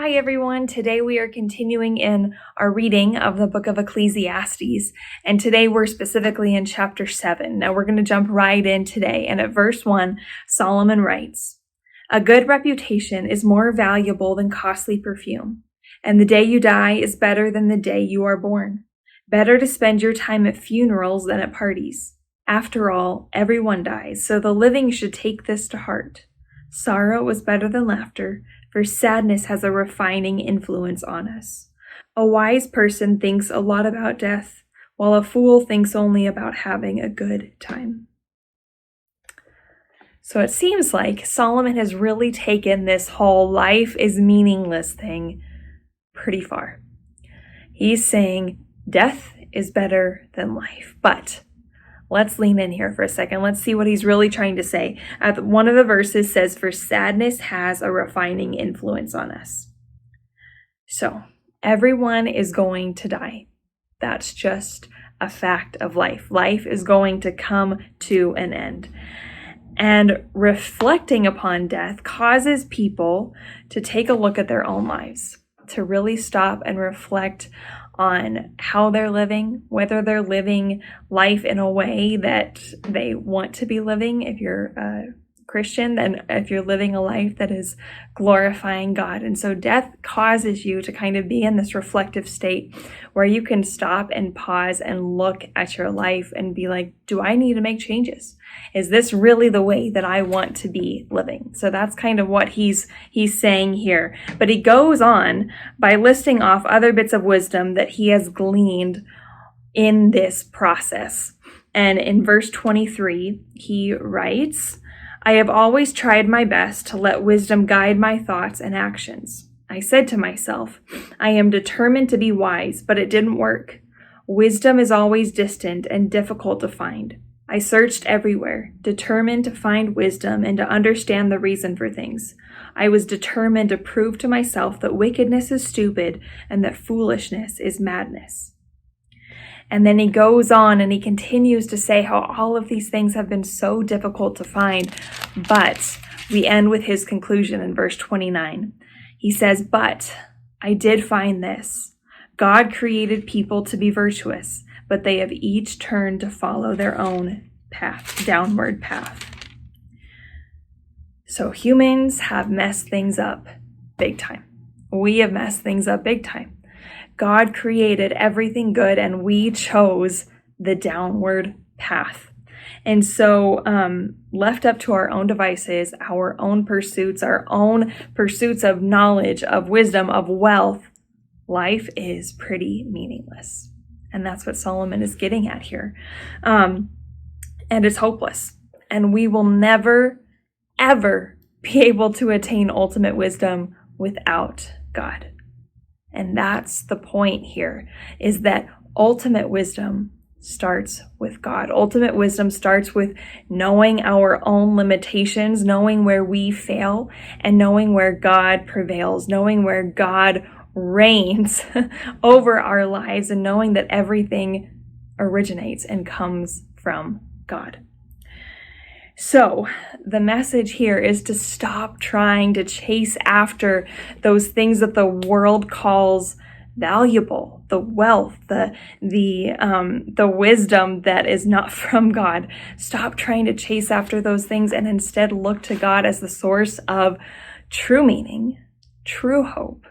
Hi everyone, today we are continuing in our reading of the book of Ecclesiastes, and today we're specifically in chapter 7. Now we're going to jump right in today, and at verse 1, Solomon writes, "A good reputation is more valuable than costly perfume, and the day you die is better than the day you are born. Better to spend your time at funerals than at parties. After all, everyone dies, so the living should take this to heart. Sorrow is better than laughter, for sadness has a refining influence on us. A wise person thinks a lot about death, while a fool thinks only about having a good time." So it seems like Solomon has really taken this whole life is meaningless thing pretty far. He's saying death is better than life, but let's lean in here for a second. Let's see what he's really trying to say. One of the verses says, "For sadness has a refining influence on us." So everyone is going to die. That's just a fact of life. Life is going to come to an end. And reflecting upon death causes people to take a look at their own lives, to really stop and reflect on how they're living, whether they're living life in a way that they want to be living. If you're a Christian, then if you're living a life that is glorifying God. And so death causes you to kind of be in this reflective state where you can stop and pause and look at your life and be like, do I need to make changes? Is this really the way that I want to be living? So that's kind of what he's saying here. But he goes on by listing off other bits of wisdom that he has gleaned in this process. And in verse 23, he writes, "I have always tried my best to let wisdom guide my thoughts and actions. I said to myself, I am determined to be wise, but it didn't work. Wisdom is always distant and difficult to find. I searched everywhere, determined to find wisdom and to understand the reason for things. I was determined to prove to myself that wickedness is stupid and that foolishness is madness." And then he goes on and he continues to say how all of these things have been so difficult to find. But we end with his conclusion in verse 29. He says, "But I did find this. God created people to be virtuous, but they have each turned to follow their own path, downward path." So humans have messed things up big time. We have messed things up big time. God created everything good and we chose the downward path. And so left up to our own devices, our own pursuits of knowledge, of wisdom, of wealth, life is pretty meaningless. And that's what Solomon is getting at here. And it's hopeless. And we will never, ever be able to attain ultimate wisdom without God. And that's the point here, is that ultimate wisdom starts with God. Ultimate wisdom starts with knowing our own limitations, knowing where we fail, and knowing where God prevails, knowing where God reigns over our lives, and knowing that everything originates and comes from God. So the message here is to stop trying to chase after those things that the world calls valuable, the wealth, the wisdom that is not from God. Stop trying to chase after those things and instead look to God as the source of true meaning, true hope.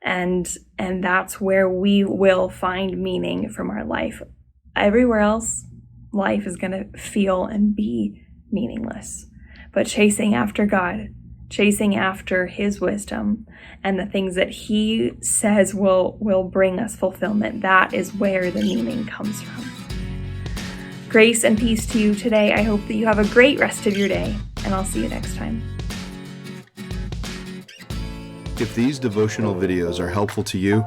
And that's where we will find meaning from our life. Everywhere else, life is going to feel and be meaningless. But chasing after God, chasing after his wisdom and the things that he says will bring us fulfillment, that is where the meaning comes from. Grace and peace to you today. I hope that you have a great rest of your day, and I'll see you next time. If these devotional videos are helpful to you,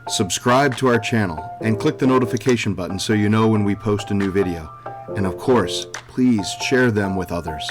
subscribe to our channel and click the notification button so you know when we post a new video. And of course, please share them with others.